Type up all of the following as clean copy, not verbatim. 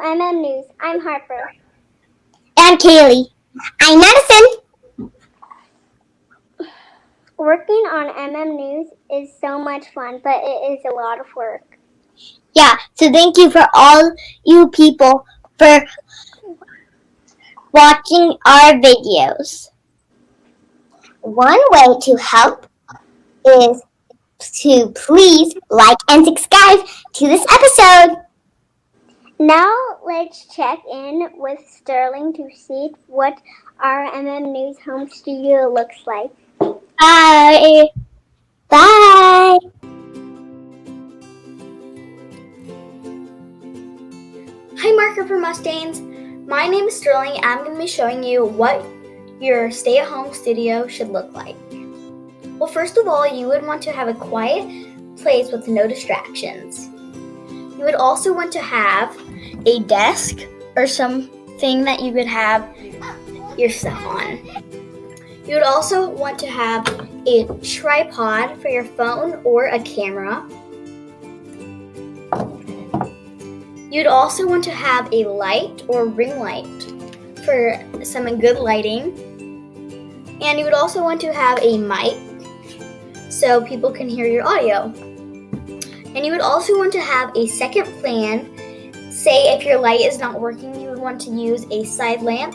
to News. I'm Harper. And Kaylee. I'm Madison. Working on News is so much fun, but it is a lot of work. Yeah, so thank you for all you people for watching our videos. One way to help is to please like and subscribe to this episode. Now let's check in with Sterling to see what our News Home Studio looks like. Bye. Bye. Hi Marker for Mustangs. My name is Sterling and I'm going to be showing you what your stay-at-home studio should look like. Well, first of all, you would want to have a quiet place with no distractions. You would also want to have a desk or something that you could have your stuff on. You would also want to have a tripod for your phone or a camera. You'd also want to have a light or ring light for some good lighting. And you would also want to have a mic so people can hear your audio. And you would also want to have a second plan. Say if your light is not working, you would want to use a side lamp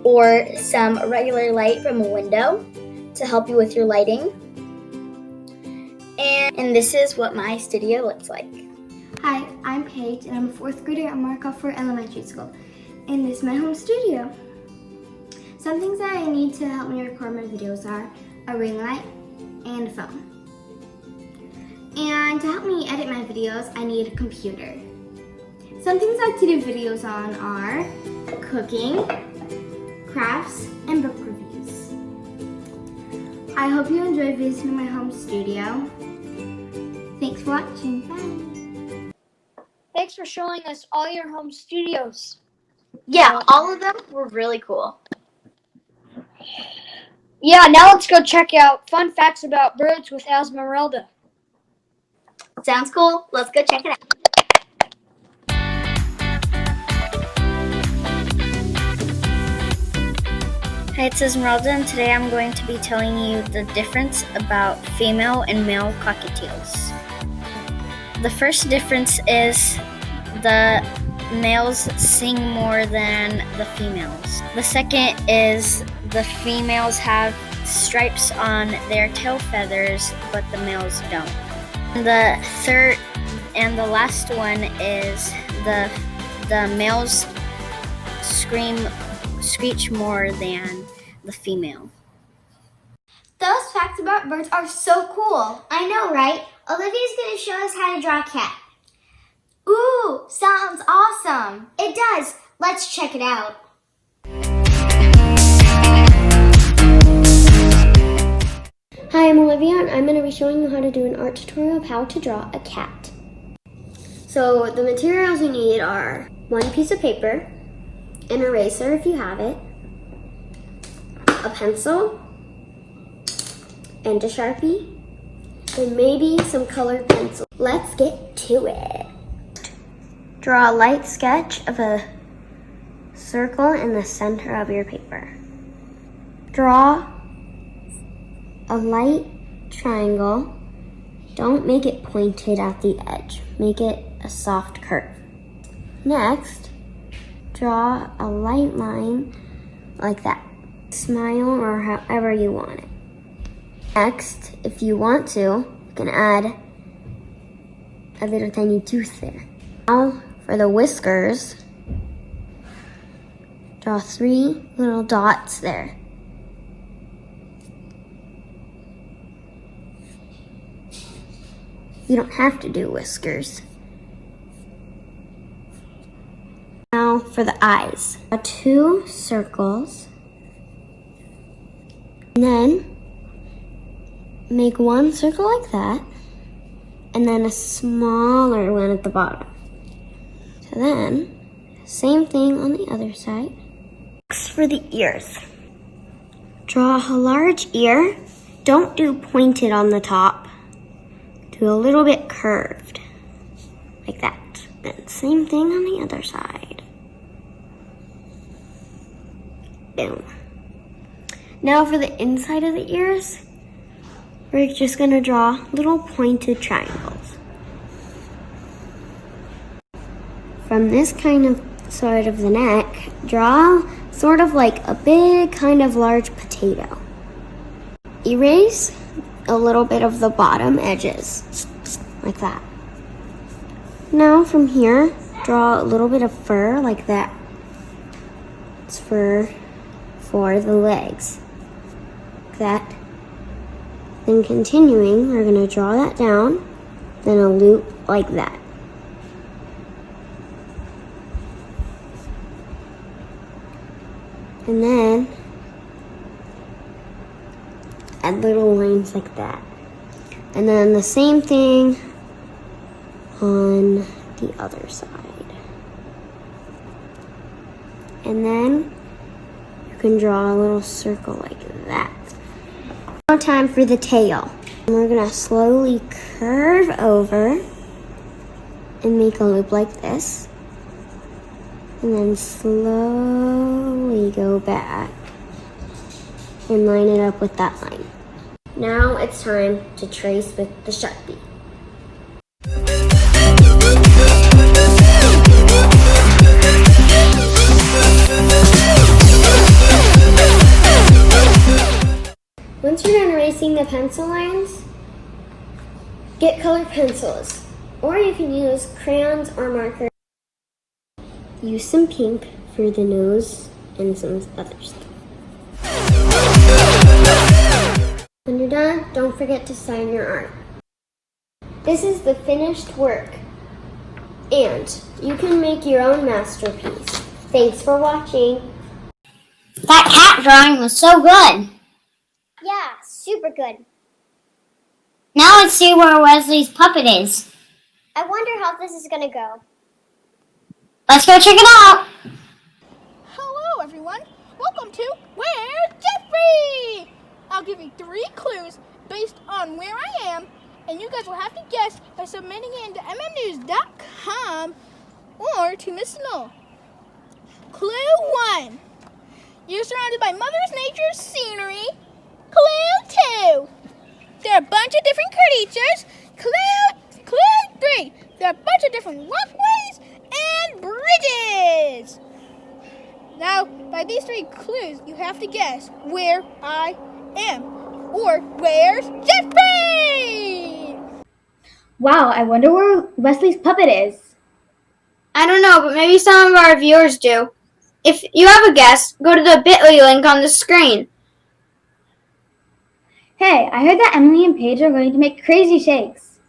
or some regular light from a window to help you with your lighting. And this is what my studio looks like. Hi, I'm Paige and I'm a 4th grader at Markov Elementary School. And this is my home studio. Some things that I need to help me record my videos are a ring light and a phone. And to help me edit my videos, I need a computer. Some things I like to do videos on are cooking, crafts, and book reviews. I hope you enjoy visiting my home studio. Thanks for watching. Bye. Thanks for showing us all your home studios. Yeah, all of them were really cool. Yeah, now let's go check out fun facts about birds with Esmerelda. Sounds cool. Let's go check it out. Hi, it's Esmeralda, and today I'm going to be telling you the difference about female and male cockatiels. The first difference is the males sing more than the females. The second is the females have stripes on their tail feathers, but the males don't. The third and the last one is the males screech more than the female. Those facts about birds are so cool. I know, right? Olivia's going to show us how to draw a cat. Ooh, sounds awesome. It does. Let's check it out. Hi, I'm Olivia, and I'm going to be showing you how to do an art tutorial of how to draw a cat. So the materials you need are one piece of paper, an eraser if you have it, a pencil, and a Sharpie, and maybe some colored pencil. Let's get to it. Draw a light sketch of a circle in the center of your paper. Draw a light triangle. Don't make it pointed at the edge. Make it a soft curve. Next, draw a light line like that. Smile or however you want it. Next, if you want to, you can add a little tiny tooth there. Now for the whiskers, draw 3 little dots there. You don't have to do whiskers. Now for the eyes. Draw 2 circles. And then make 1 circle like that. And then a smaller one at the bottom. So then, same thing on the other side. Next for the ears. Draw a large ear. Don't do pointed on the top. Do a little bit curved, like that. Then same thing on the other side. Boom. Now for the inside of the ears, we're just going to draw little pointed triangles. From this kind of side of the neck, draw sort of like a big kind of large potato. Erase a little bit of the bottom edges, like that. Now from here, draw a little bit of fur like that. It's fur for the legs, like that. Then continuing, we're going to draw that down, then a loop like that. And then add little lines like that. And then the same thing on the other side. And then you can draw a little circle like that. Now time for the tail. And we're gonna slowly curve over and make a loop like this. And then slowly go back and line it up with that line. Now it's time to trace with the Sharpie. Once you're done erasing the pencil lines, get colored pencils, or you can use crayons or markers. Use some pink for the nose and some other stuff. When you're done, don't forget to sign your art. This is the finished work, and you can make your own masterpiece. Thanks for watching. That cat drawing was so good. Yeah, super good. Now let's see where Wesley's puppet is. I wonder how this is gonna go. Let's go check it out. Hello, everyone. Welcome to Where's Jeffrey? I'll give you 3 clues based on where I am, and you guys will have to guess by submitting it into MMNews.com or to Miss Snow. Clue 1. You're surrounded by Mother Nature's scenery. Clue 2. There are a bunch of different creatures. Clue 3. There are a bunch of different walkways and bridges. Now, by these 3 clues, you have to guess where I am, or where's Jeffrey? Wow, I wonder where Wesley's puppet is. I don't know, but maybe some of our viewers do. If you have a guess, go to the Bitmoji link on the screen. Hey, I heard that Emily and Paige are going to make crazy shakes.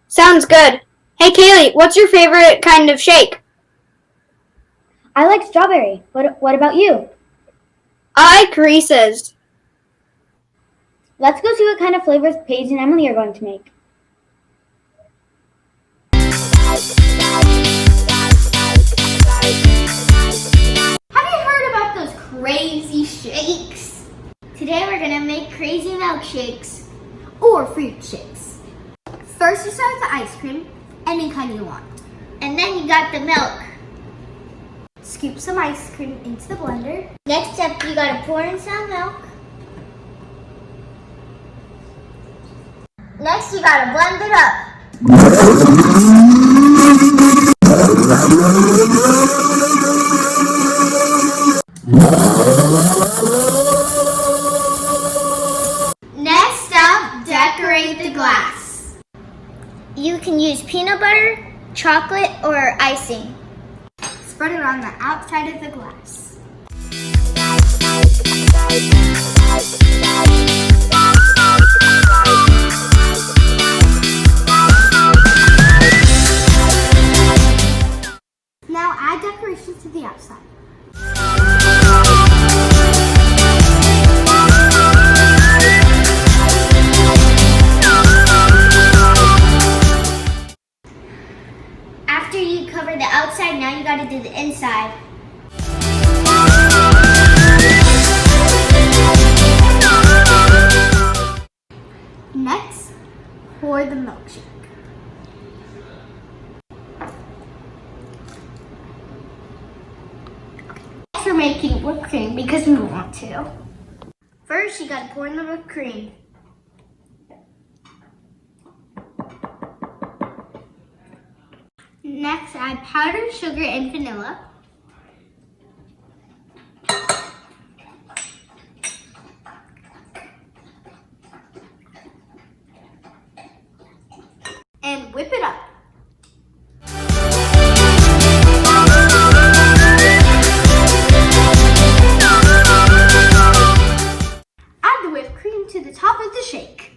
Sounds good. Hey Kaylee, what's your favorite kind of shake? I like strawberry. What about you? I like Reese's. Let's go see what kind of flavors Paige and Emily are going to make. Have you heard about those crazy shakes? Today we're gonna make crazy milkshakes or fruit shakes. First you start with the ice cream, any kind you want. And then you got the milk. Scoop some ice cream into the blender. Next step, you gotta pour in some milk. Next, you gotta blend it up. Next up, decorate the glass. You can use peanut butter, chocolate, or icing. Spread it on the outside of the glass. Now add decorations to the outside. After you cover the outside, now you gotta do the inside. making whipped cream because we want to. First, you gotta pour in the whipped cream. Next, add powdered sugar and vanilla. And whip it up. Add the whipped cream to the top of the shake.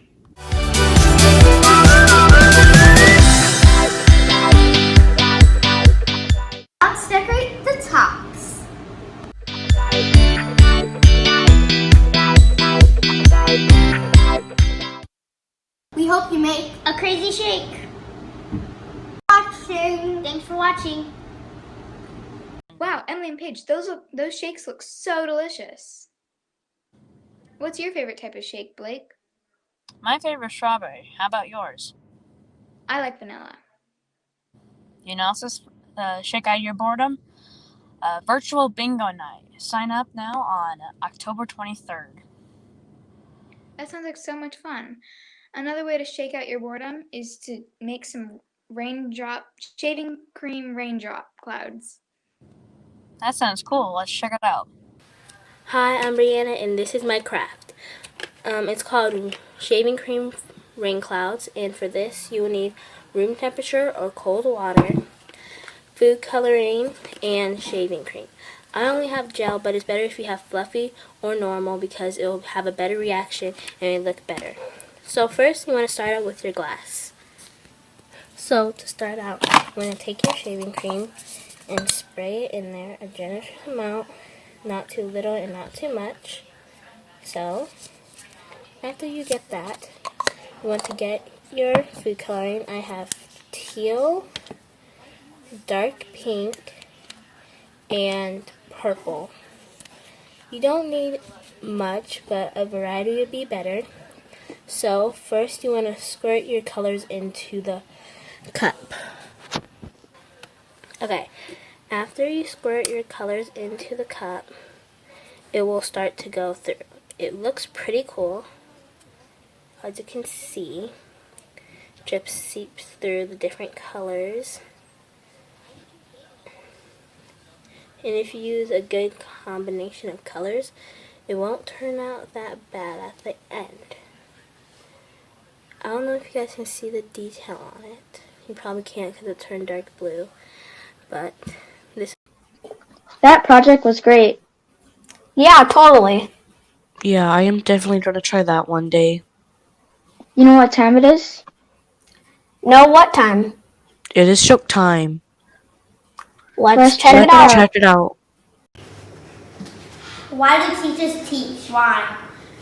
Now let's decorate the tops. We hope you make a crazy shake. Thanks for watching. Wow, Emily and Paige, those shakes look so delicious. What's your favorite type of shake, Blake? My favorite is strawberry. How about yours? I like vanilla. You know, also shake out your boredom. Virtual bingo night. Sign up now on October 23rd. That sounds like so much fun. Another way to shake out your boredom is to make some shaving cream raindrop clouds. That sounds cool. Let's check it out. Hi, I'm Brianna, and this is my craft. It's called shaving cream rain clouds, and for this you will need room temperature or cold water, food coloring, and shaving cream. I only have gel, but it's better if you have fluffy or normal because it will have a better reaction and it will look better. So first you want to start out with your glass. So to start out, you want to take your shaving cream and spray it in there a generous amount, not too little and not too much. So after you get that, you want to get your food coloring. I have teal, dark pink, and purple. You don't need much, but a variety would be better. So first you want to squirt your colors into the cup. Okay, after you squirt your colors into the cup, it will start to go through. It looks pretty cool. As you can see, drip seeps through the different colors. And if you use a good combination of colors, it won't turn out that bad at the end. I don't know if you guys can see the detail on it. You probably can't because it turned dark blue. But this... That project was great. Yeah, totally. Yeah, I am definitely going to try that one day. You know what time it is? No, what time? It is shook time. Let's check it out. Check it out. Why do teachers teach? Why?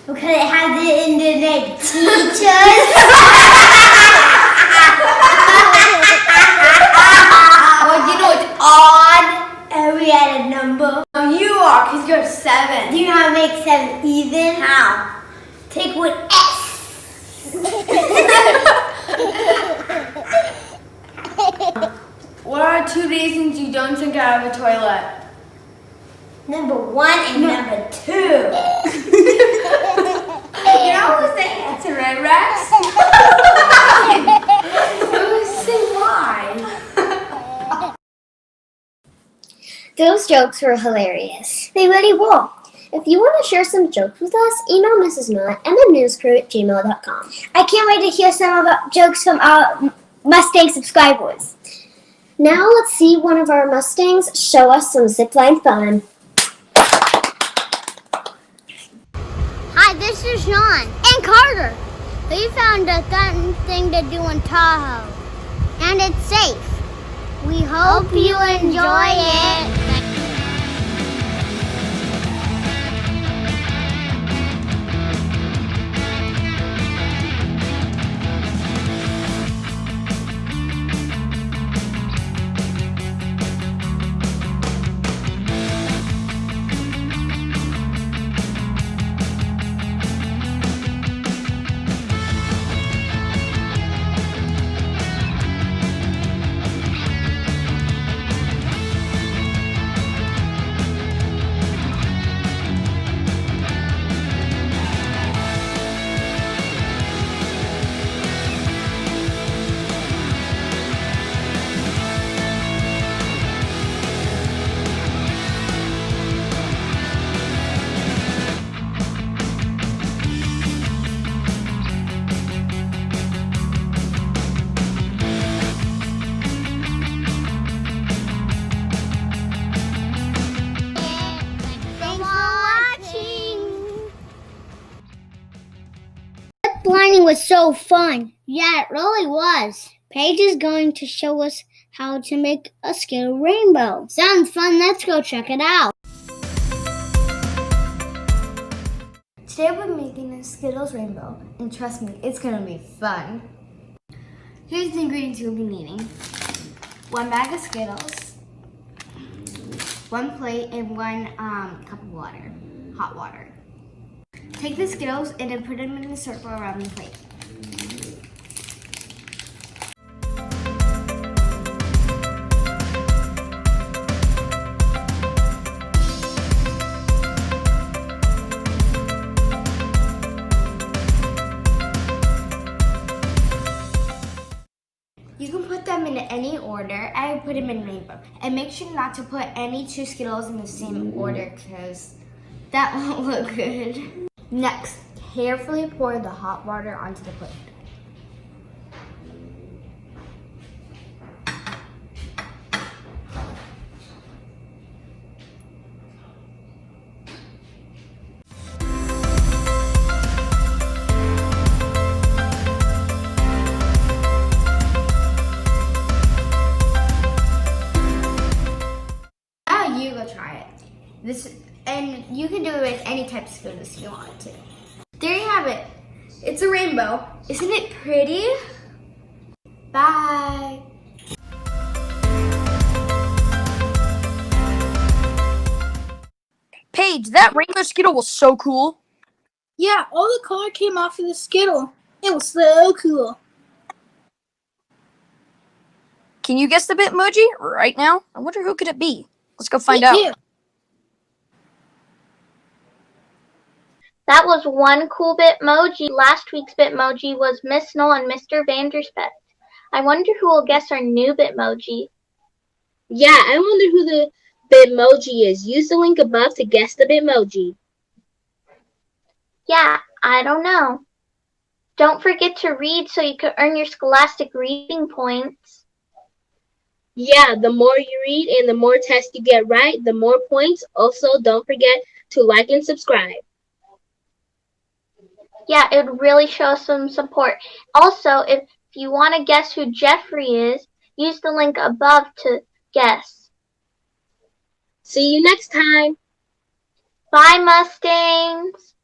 Because it has it in the name. Teachers. Well, you know it's odd. And we had a number. Oh, you are, because you're 7. Do you know how to make 7 even? How? Take one S. What are 2 reasons you don't drink out of a toilet? Number 1 and number 2. You know who's the answer, right, Rex? Say why. Those jokes were hilarious. They really were. If you want to share some jokes with us, email Mrs. Miller at MMNewsCrew@gmail.com. I can't wait to hear some of the jokes from our Mustang subscribers. Now let's see one of our Mustangs show us some zipline fun. Hi, this is Sean and Carter. We found a fun thing to do in Tahoe, and it's safe. We hope you enjoy it. was so fun. Yeah, it really was. Paige is going to show us how to make a skittle rainbow. Sounds fun. Let's go check it out. Today we're making a Skittles rainbow, and trust me, it's gonna be fun. Here's the ingredients you'll be needing. 1 bag of Skittles, 1 plate, and 1 cup of water, hot water. Take the Skittles and then put them in a circle around the plate. You can put them in any order. I put them in rainbow. And make sure not to put any 2 Skittles in the same order because that won't look good. Next, carefully pour the hot water onto the plate. You go try it. And you can do it with any type of Skittles you want to. There you have it. It's a rainbow. Isn't it pretty? Bye. Paige, that rainbow Skittle was so cool. Yeah, all the color came off of the Skittle. It was so cool. Can you guess the Bitmoji right now? I wonder who could it be. Let's go find out. Too. That was one cool Bitmoji. Last week's Bitmoji was Miss Knoll and Mr. Vanderspect. I wonder who will guess our new Bitmoji. Yeah, I wonder who the Bitmoji is. Use the link above to guess the Bitmoji. Yeah, I don't know. Don't forget to read so you can earn your scholastic reading points. Yeah, the more you read and the more tests you get right, the more points. Also, don't forget to like and subscribe. Yeah, it would really show some support. Also, if you want to guess who Jeffery is, use the link above to guess. See you next time. Bye, Mustangs.